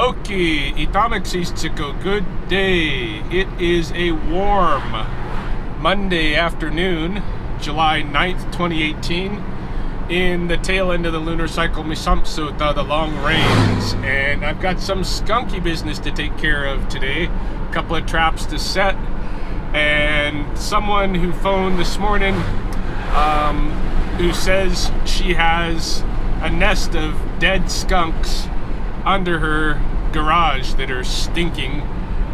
Okie, Itamexistiko, good day. It is a warm Monday afternoon, July 9th, 2018, in the tail end of the lunar cycle Misampsuta, the long rains. And I've got some skunky business to take care of today. A couple of traps to set. And someone who phoned this morning who says she has a nest of dead skunks under her garage that are stinking,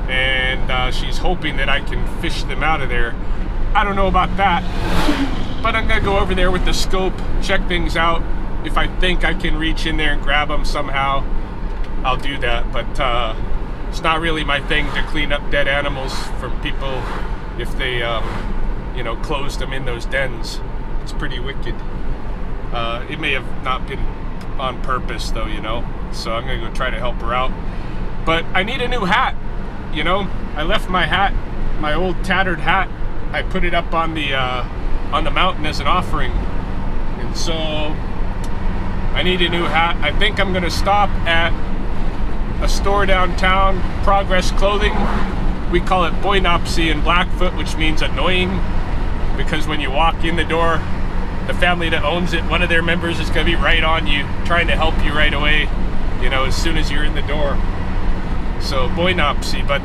and she's hoping that I can fish them out of there. I don't know about that, but I'm gonna go over there with the scope, check things out. If I think I can reach in there and grab them somehow, I'll do that. But it's not really my thing to clean up dead animals from people if they you know, closed them in those dens. It's pretty wicked. It may have not been on purpose though, you know, so I'm gonna go try to help her out. But I need a new hat, you know. I left my hat, my old tattered hat, I put it up on the mountain as an offering, and so I need a new hat. I think I'm gonna stop at a store downtown, Progress Clothing. We call it Boynopsy in Blackfoot, which means annoying, because when you walk in the door, the family that owns it, one of their members is going to be right on you, trying to help you right away, you know, as soon as you're in the door. So Boynopsy, but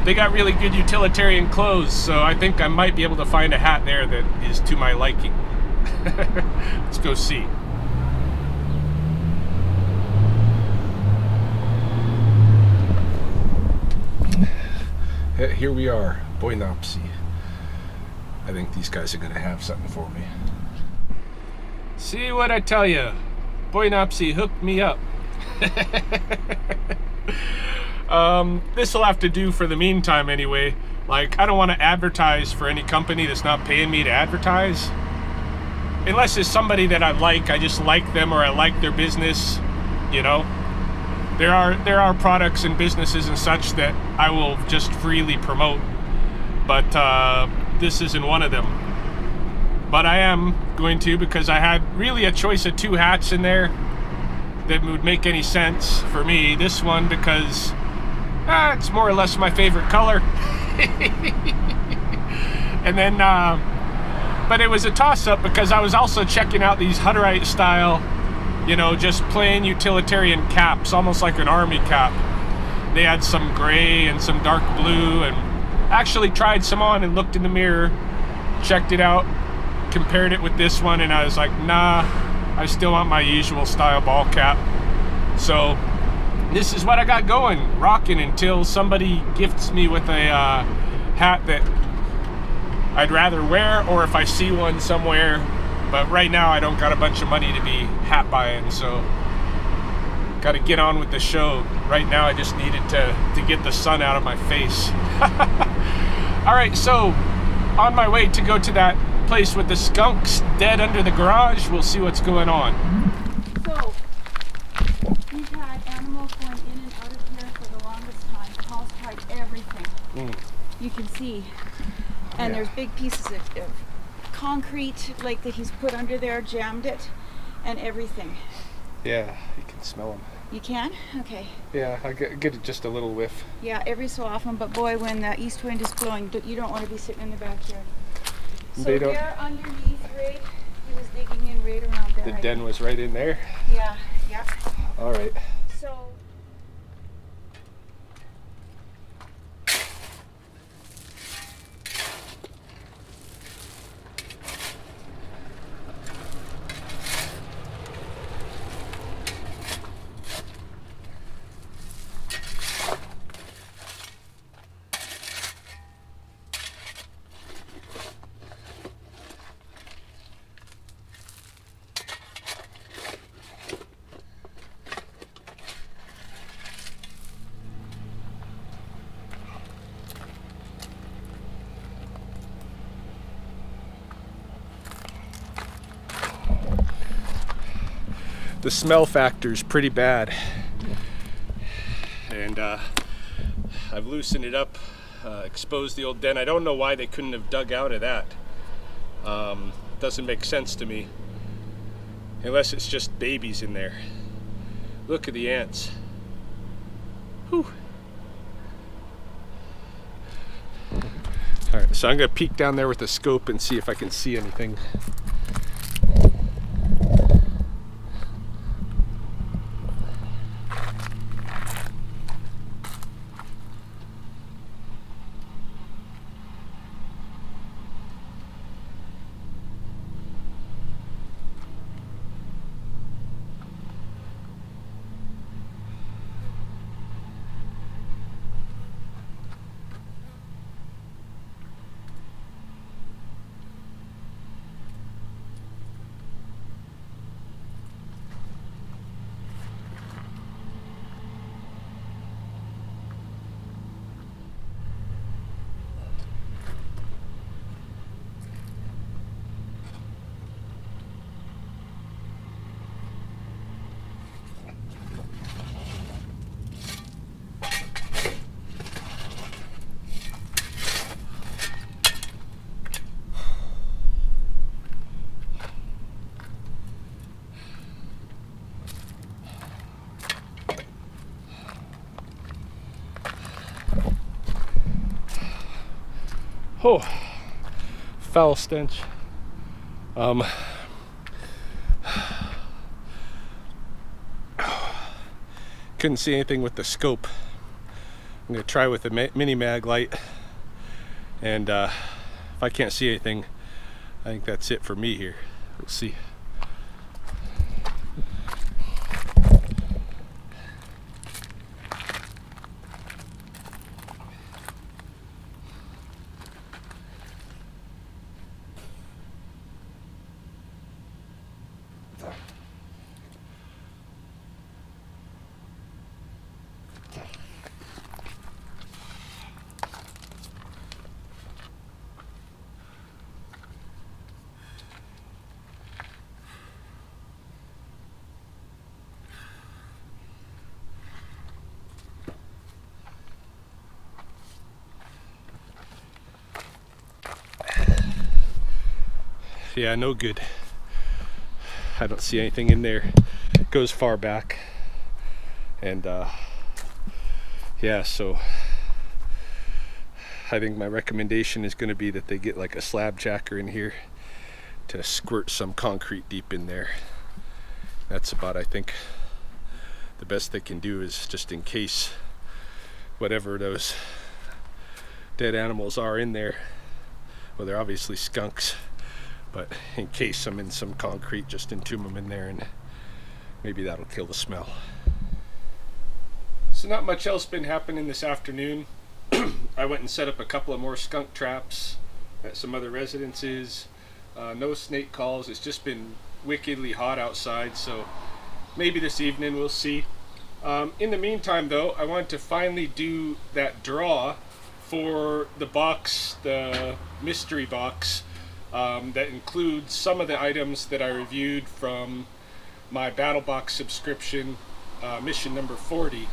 they got really good utilitarian clothes, so I think I might be able to find a hat there that is to my liking. Let's go see. Here we are, Boynopsy. I think these guys are going to have something for me. See what I tell you. Boynopsy hooked me up. This will have to do for the meantime anyway. Like, I don't want to advertise for any company that's not paying me to advertise. Unless it's somebody that I like, I just like them, or I like their business, you know. There are products and businesses and such that I will just freely promote. But this isn't one of them. But I am going to, because I had really a choice of two hats in there that would make any sense for me. This one because it's more or less my favorite color. And then but it was a toss-up because I was also checking out these Hutterite style, you know, just plain utilitarian caps, almost like an army cap. They had some gray and some dark blue, and actually tried some on and looked in the mirror, checked it out, compared it with this one, and I was like, nah, I still want my usual style ball cap. So this is what I got going, rocking, until somebody gifts me with a hat that I'd rather wear, or if I see one somewhere. But right now I don't got a bunch of money to be hat buying, so got to get on with the show. Right now I just needed to get the sun out of my face. Alright, so on my way to go to that place with the skunks dead under the garage. We'll see what's going on. So, we've had animals going in and out of here for the longest time. Paul's tried everything. You can see. And there's big pieces of concrete, like, that he's put under there, jammed it, and everything. Yeah, you can smell them. You can? Okay. Yeah, I get just a little whiff. Yeah, every so often, but boy, when the east wind is blowing, you don't want to be sitting in the backyard. So there underneath, right, he was digging in right around there. The den was right in there? Yeah, yeah. All right. So... the smell factor is pretty bad, and I've loosened it up, exposed the old den. I don't know why they couldn't have dug out of that. Doesn't make sense to me, unless it's just babies in there. Look at the ants. Whew. Alright, so I'm going to peek down there with the scope and see if I can see anything. Oh, foul stench. Couldn't see anything with the scope. I'm gonna try with the mini mag light, and if I can't see anything, I think that's it for me here. We'll see. Yeah, no good. I don't see anything in there. It goes far back. And yeah, so I think my recommendation is going to be that they get like a slab jacker in here to squirt some concrete deep in there. That's about, I think, the best they can do, is just in case whatever those dead animals are in there. Well, they're obviously skunks, but in case I'm in some concrete, just entomb them in there, and maybe that'll kill the smell. So not much else been happening this afternoon. I went and set up a couple of more skunk traps at some other residences. No snake calls. It's just been wickedly hot outside, so maybe this evening we'll see. In the meantime though, I want to finally do that draw for the box, the mystery box, that includes some of the items that I reviewed from my battle box subscription, mission number 40.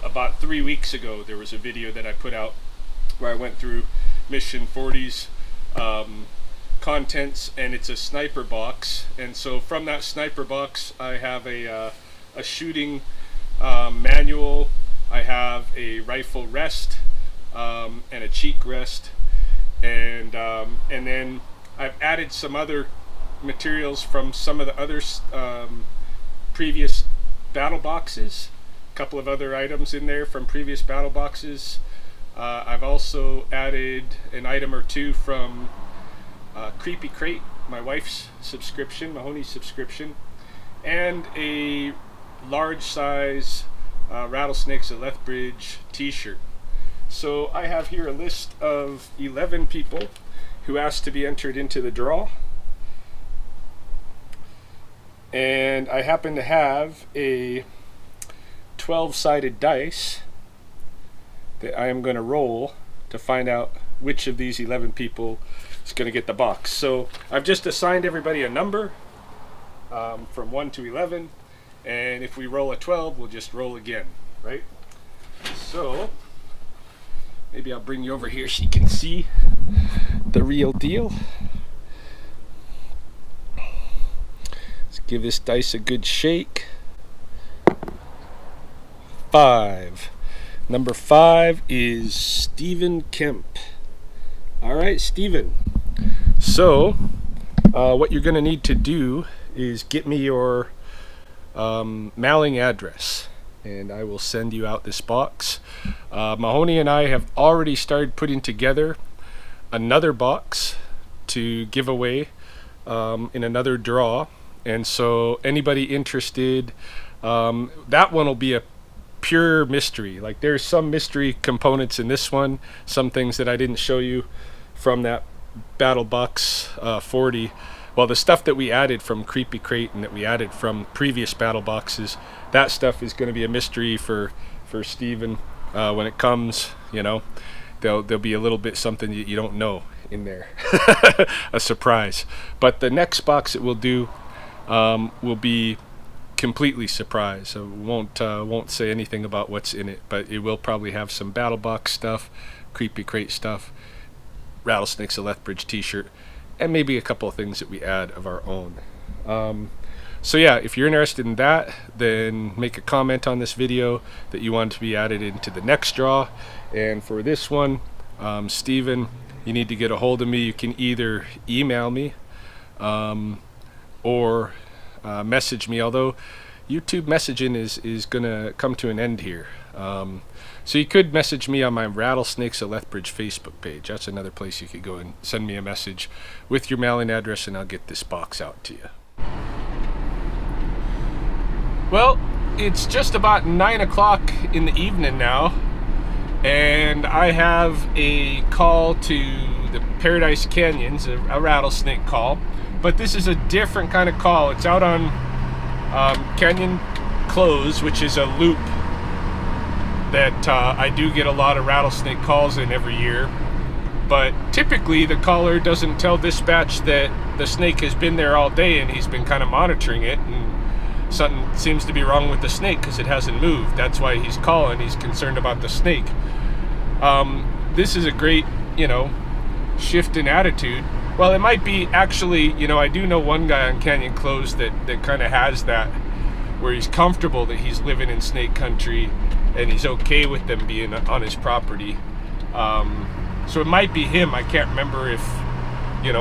About 3 weeks ago there was a video that I put out where I went through mission 40's contents, and it's a sniper box. And so from that sniper box I have a shooting manual, I have a rifle rest, and a cheek rest, and then I've added some other materials from some of the other previous battle boxes. A couple of other items in there from previous battle boxes. I've also added an item or two from Creepy Crate, my wife's subscription, Mahoney's subscription, and a large size Rattlesnakes at Lethbridge t-shirt. So I have here a list of 11 people who asked to be entered into the draw, and I happen to have a 12-sided dice that I am going to roll to find out which of these 11 people is going to get the box. So I've just assigned everybody a number from 1 to 11, and if we roll a 12 we'll just roll again, right? So maybe I'll bring you over here so you can see the real deal. Let's give this dice a good shake. 5. Number 5 is Stephen Kemp. All right, Stephen. So, what you're going to need to do is get me your mailing address, and I will send you out this box. Mahoney and I have already started putting together another box to give away in another draw, and so anybody interested, that one will be a pure mystery. Like, there's some mystery components in this one, some things that I didn't show you from that Battle Box 40. Well, the stuff that we added from Creepy Crate and that we added from previous battle boxes, that stuff is going to be a mystery for Steven when it comes. You know, there'll be a little bit something that you don't know in there, a surprise. But the next box that we'll do will be completely surprise. So won't say anything about what's in it, but it will probably have some battle box stuff, Creepy Crate stuff, Rattlesnakes of Lethbridge t-shirt, and maybe a couple of things that we add of our own. So yeah, if you're interested in that, then make a comment on this video that you want to be added into the next draw. And for this one, Steven, you need to get a hold of me. You can either email me or message me, although YouTube messaging is gonna come to an end here. So you could message me on my Rattlesnakes of Lethbridge Facebook page. That's another place you could go and send me a message with your mailing address, and I'll get this box out to you. Well, it's just about 9 o'clock in the evening now, and I have a call to the Paradise Canyons, a rattlesnake call, but this is a different kind of call. It's out on Canyon Close, which is a loop that I do get a lot of rattlesnake calls in every year, but typically the caller doesn't tell dispatch that the snake has been there all day and he's been kind of monitoring it, and something seems to be wrong with the snake because it hasn't moved. That's why he's calling. He's concerned about the snake. This is a great, shift in attitude. Well, it might be actually, I do know one guy on Canyon Close that kind of has that, where he's comfortable that he's living in snake country and he's okay with them being on his property. So it might be him. I can't remember if,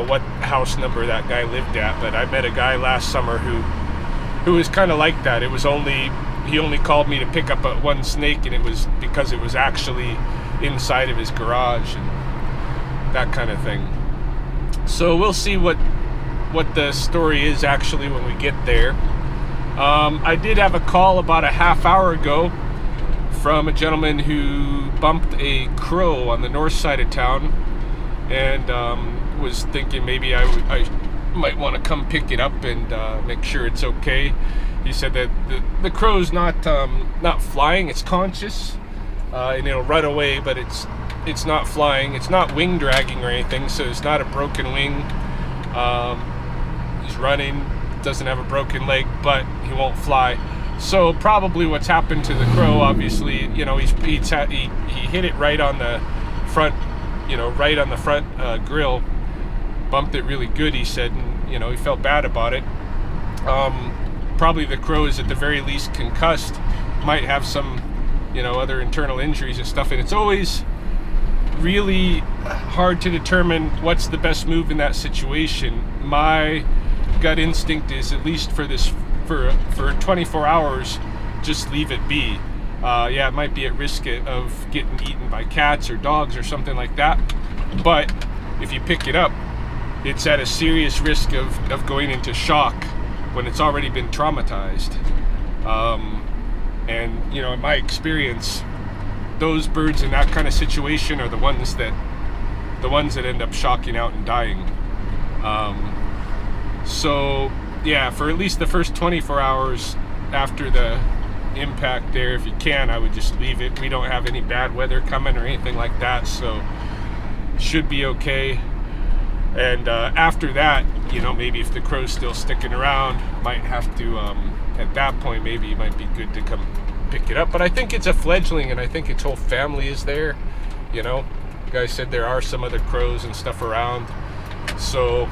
what house number that guy lived at, but I met a guy last summer who was kind of like that. He only called me to pick up one snake, and it was because it was actually inside of his garage and that kind of thing. So we'll see what the story is actually when we get there. I did have a call about a half hour ago from a gentleman who bumped a crow on the north side of town, and was thinking maybe I might want to come pick it up and make sure it's okay. He said that the crow's not flying, it's conscious, and it'll run away, but it's not flying. It's not wing dragging or anything, so it's not a broken wing. He's running, doesn't have a broken leg, but he won't fly. So probably what's happened to the crow, obviously, he hit it right on the front, right on the front grill, bumped it really good, he said, and he felt bad about it. Probably the crow is at the very least concussed, might have some, other internal injuries and stuff, and it's always really hard to determine what's the best move in that situation. My gut instinct is, at least for 24 hours, just leave it be. Yeah, it might be at risk of getting eaten by cats or dogs or something like that, but if you pick it up, it's at a serious risk of going into shock when it's already been traumatized. And in my experience, those birds in that kind of situation are the ones that end up shocking out and dying. So yeah, for at least the first 24 hours after the impact there, if you can, I would just leave it. We don't have any bad weather coming or anything like that, so should be okay. And after that, maybe if the crow's still sticking around, might have to, at that point, maybe it might be good to come pick it up. But I think it's a fledgling, and I think its whole family is there. The guy said there are some other crows and stuff around. So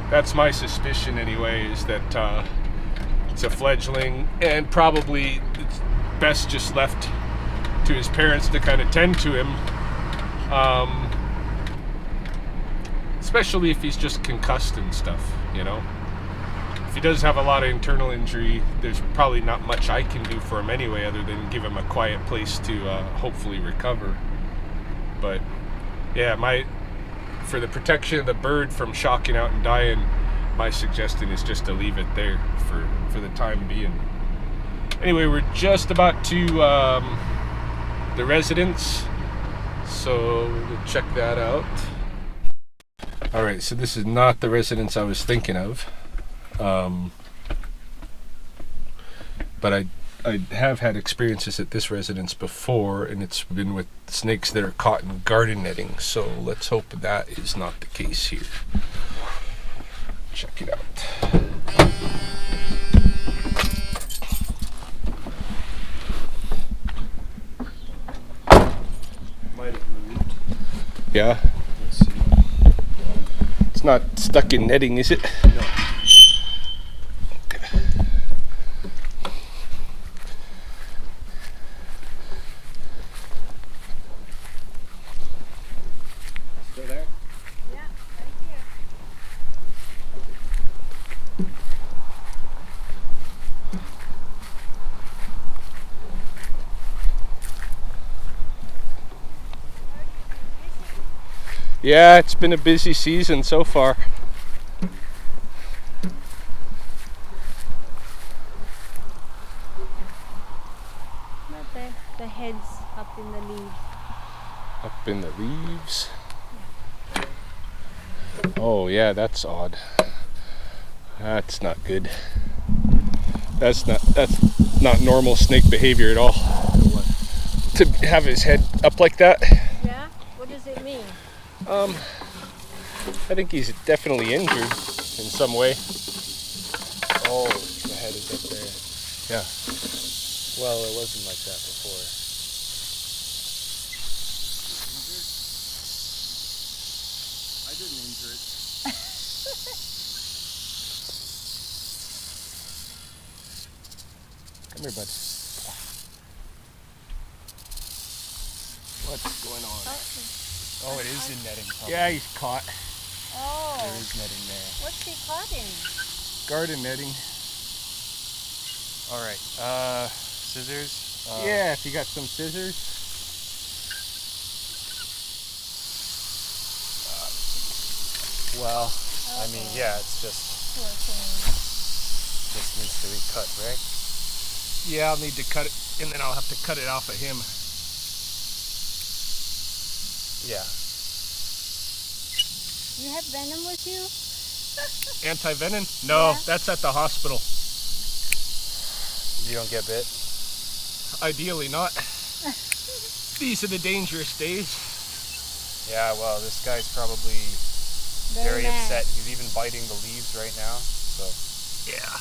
that's my suspicion anyway, is that it's a fledgling, and probably it's best just left to his parents to kind of tend to him. Especially if he's just concussed and stuff, you know. If he does have a lot of internal injury, there's probably not much I can do for him anyway, other than give him a quiet place to hopefully recover. But yeah, for the protection of the bird from shocking out and dying, my suggestion is just to leave it there for the time being. Anyway, we're just about to the residence, so we'll check that out. All right, so this is not the residence I was thinking of, but I have had experiences at this residence before, and it's been with snakes that are caught in garden netting, so let's hope that is not the case here. Check it out. Might have moved. Yeah? Let's see. It's not stuck in netting, is it? No. Still there? Yeah, right here. Yeah, it's been a busy season so far. Not the heads up in the leaves. Up in the leaves. Oh yeah, that's odd. That's not good. That's not normal snake behavior at all. To have his head up like that. Yeah? What does it mean? I think he's definitely injured in some way. Oh, the head is up there. Yeah. Well, it wasn't like that before. I didn't injure it. Come here, bud. What's going on? Oh, it is in netting. Probably. Yeah, he's caught. Oh. There is netting there. What's he caught in? Garden netting. All right. Scissors. Yeah, if you got some scissors. Well, I mean, yeah, it's just Poor thing. needs to be cut, right? Yeah, I'll need to cut it, and then I'll have to cut it off of him. Yeah. You have venom with you? Anti-venom? No, Yeah. that's at the hospital. You don't get bit. Ideally not. These are the dangerous days. Yeah. Well, this guy's probably very mad. upset. He's even biting the leaves right now. So. Yeah.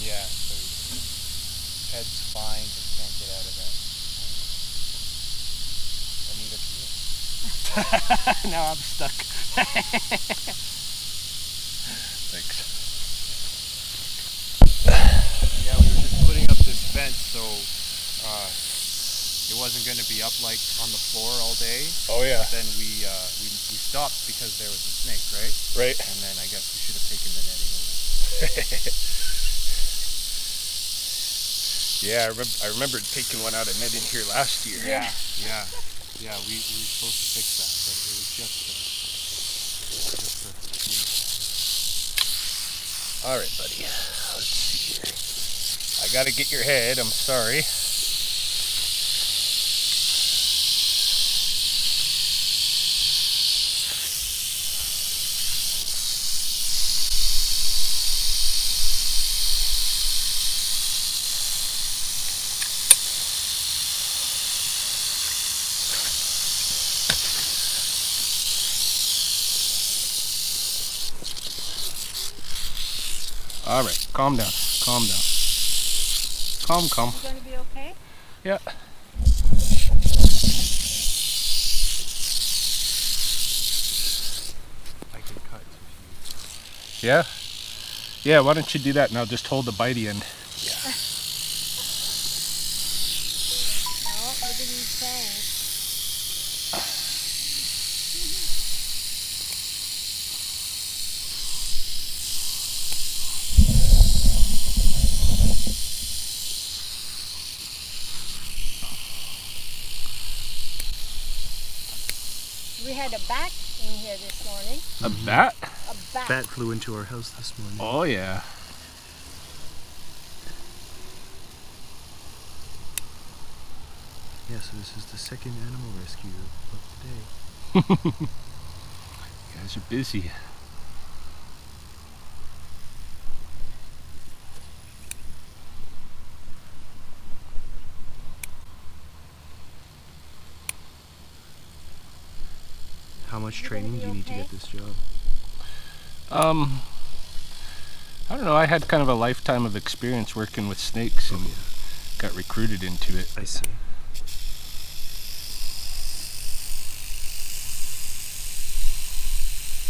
Yeah. So his head's fine, just can't get out of that. And neither can you. Now I'm stuck. Thanks. Yeah, we were just putting up this fence, so it wasn't going to be up like on the floor all day. Oh yeah. Then we stopped because there was a snake, right? Right. And then I guess we should have taken the netting away. Yeah, I remember taking one out of netting here last year. Yeah. We were supposed to fix that, but it was just for All right, buddy. Let's see here. I gotta get your head. I'm sorry. All right, calm down. Calm down. Calm. You gonna be okay? Yeah. I can cut if you. Yeah? Yeah, why don't you do that and I'll just hold the bitey end. Oh, look at these fangs. We had a bat in here this morning. A bat? A bat. Bat flew into our house this morning. Oh, yeah. Yeah, so this is the second animal rescue of the day. You guys are busy. How much You gonna training be do you need to okay? get this job? I don't know, I had kind of a lifetime of experience working with snakes and got recruited into it. I see.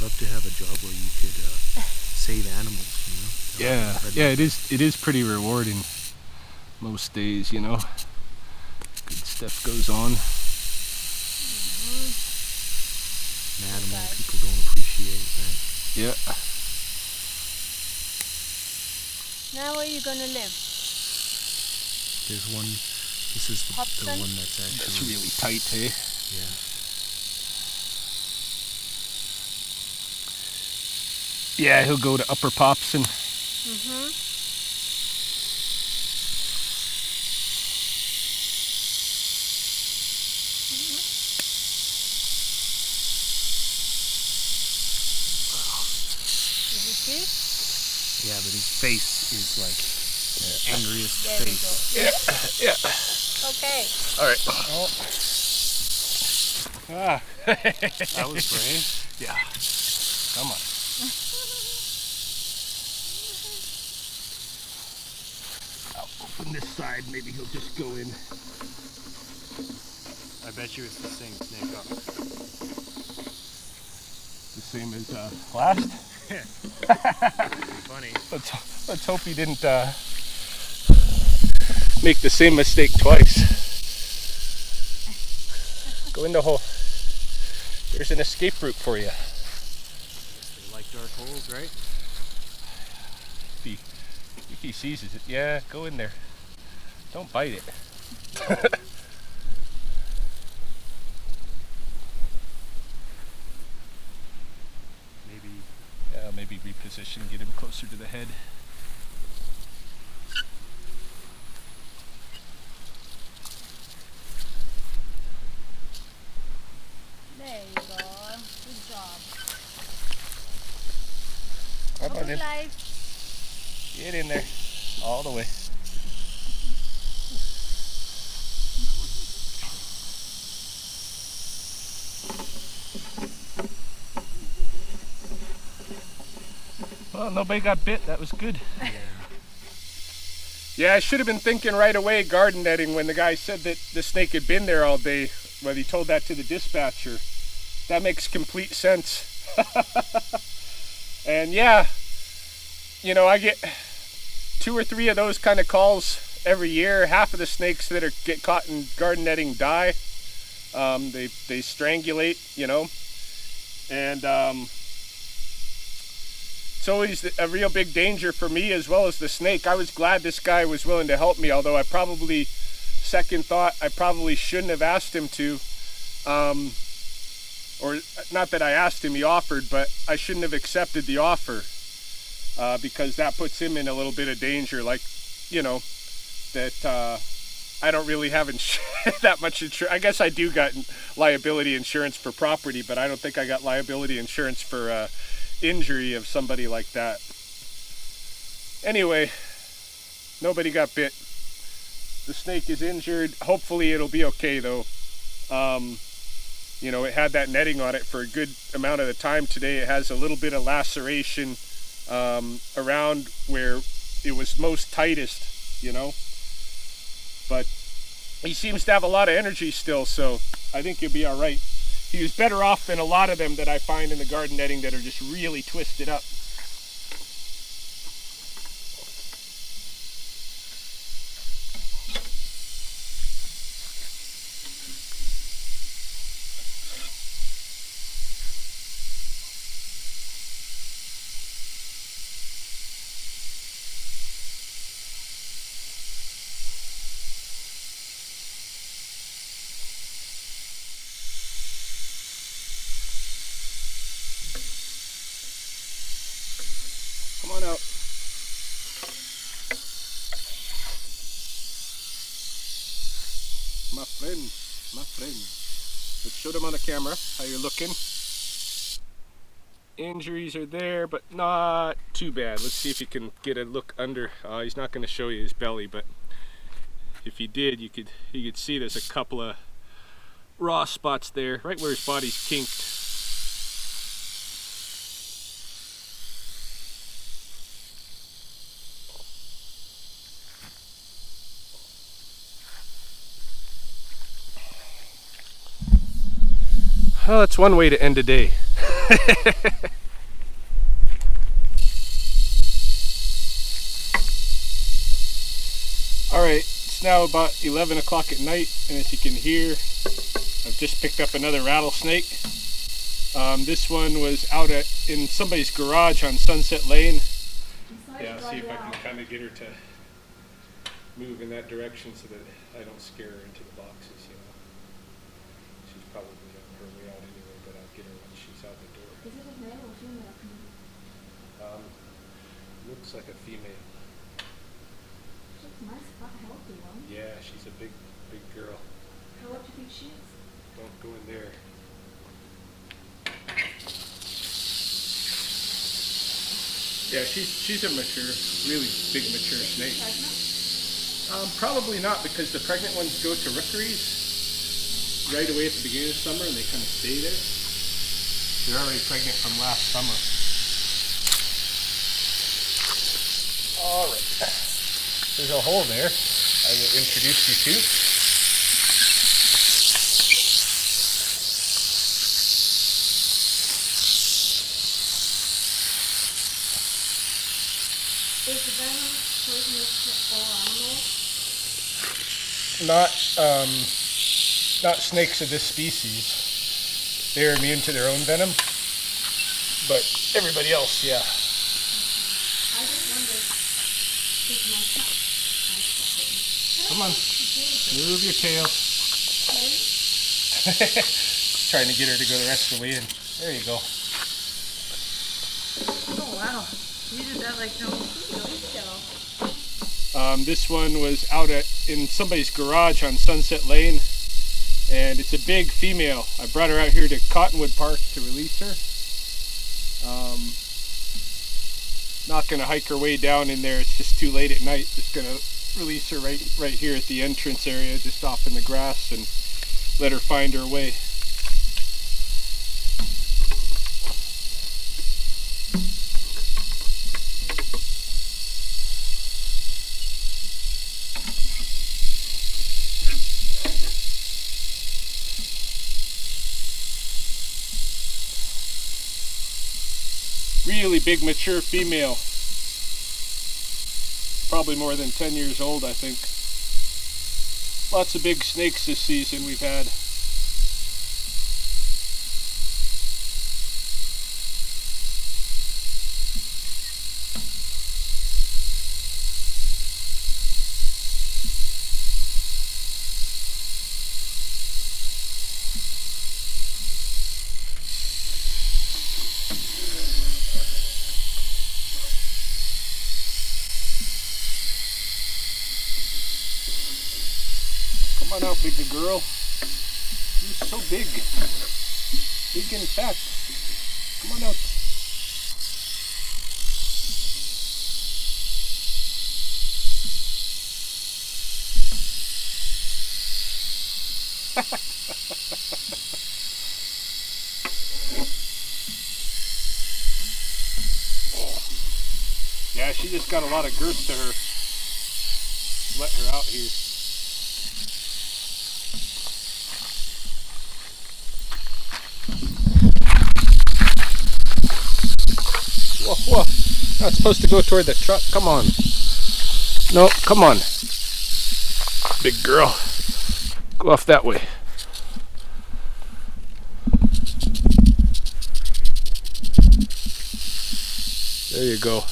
Love to have a job where you could save animals, you know? Yeah, it is pretty rewarding most days, you know. Good stuff goes on. An animal people don't appreciate, right? Yeah. Now where are you gonna live? There's one, this is the Hobson? one that's actually, That's really tight, hey? yeah. Yeah, he'll go to Upper Popson. Mm-hmm. Did you see? Yeah, but his face is like the angriest There we face. go. Yeah. Okay. All right. Ah, that was brave. Yeah. Come on. I'll open this side. Maybe he'll just go in. I bet you it's the same snake up. The same as last. Funny. Let's hope he didn't make the same mistake twice. Go in the hole. There's an escape route for you. They like dark holes, right? If he seizes it, yeah, go in there. Don't bite it. Maybe reposition, get him closer to the head. There you go. Good job. Come on Puppy in. life. Get in there. All the way. Well, nobody got bit. That was good. Yeah, I should have been thinking right away garden netting when the guy said that the snake had been there all day. When he told that to the dispatcher. That makes complete sense. And yeah, you know, I get 2 or 3 of those kind of calls every year. Half of the snakes that get caught in garden netting die. They strangulate, you know, and it's always a real big danger for me as well as the snake. I was glad this guy was willing to help me, although I probably, second thought, I probably shouldn't have asked him to. Or not that I asked him, he offered, but I shouldn't have accepted the offer because that puts him in a little bit of danger. Like, you know, that I don't really have that much insurance. I guess I do got liability insurance for property, but I don't think I got liability insurance for injury of somebody like that. Anyway, nobody got bit. The snake is injured. Hopefully it'll be okay though. You know, it had that netting on it for a good amount of the time today. It has a little bit of laceration around where it was most tightest, you know. But he seems to have a lot of energy still, so I think he'll be all right. He was better off than a lot of them that I find in the garden netting that are just really twisted up. Come on out. My friend, my friend. Let's show them on the camera how you're looking. Injuries are there, but not too bad. Let's see if you can get a look under. He's not going to show you his belly, but if he did, you could see there's a couple of raw spots there, right where his body's kinked. Well, that's one way to end a day. Alright, it's now about 11 o'clock at night, and as you can hear, I've just picked up another rattlesnake. This one was out in somebody's garage on Sunset Lane. Yeah, I'll see if I can kind of get her to move in that direction so that I don't scare her into the boxes, you know. She's probably on her way out anyway, but I'll get her when she's out the door. Is it a male or female? Looks like a female. She's a nice, healthy one. Yeah, she's a big girl. How old do you think she is? Don't go in there. Yeah, she's a mature, really big mature snake. Probably not, because the pregnant ones go to rookeries right away at the beginning of summer and they kind of stay there. They're already pregnant from last summer. Alright, there's a hole there I will introduce you to. Is the venom poisonous to all animals? Not snakes of this species. They're immune to their own venom, but everybody else, yeah. I just wondered, because Come on, move your tail. Trying to get her to go the rest of the way in. There you go. oh wow, you did that like no show. This one was out in somebody's garage on Sunset Lane, and it's a big female. I brought her out here to Cottonwood Park to release her. Not going to hike her way down in there, it's just too late at night. Just going to release her right here at the entrance area, just off in the grass, and let her find her way. Really big mature female, probably more than 10 years old, I think. Lots of big snakes this season we've had. Come on out, big girl. You're so big. Big and fat. Come on out. she just got a lot of girth to her. Let her out here. Whoa, whoa. Not supposed to go toward the truck. Come on. No, come on. Big girl. Go off that way. There you go.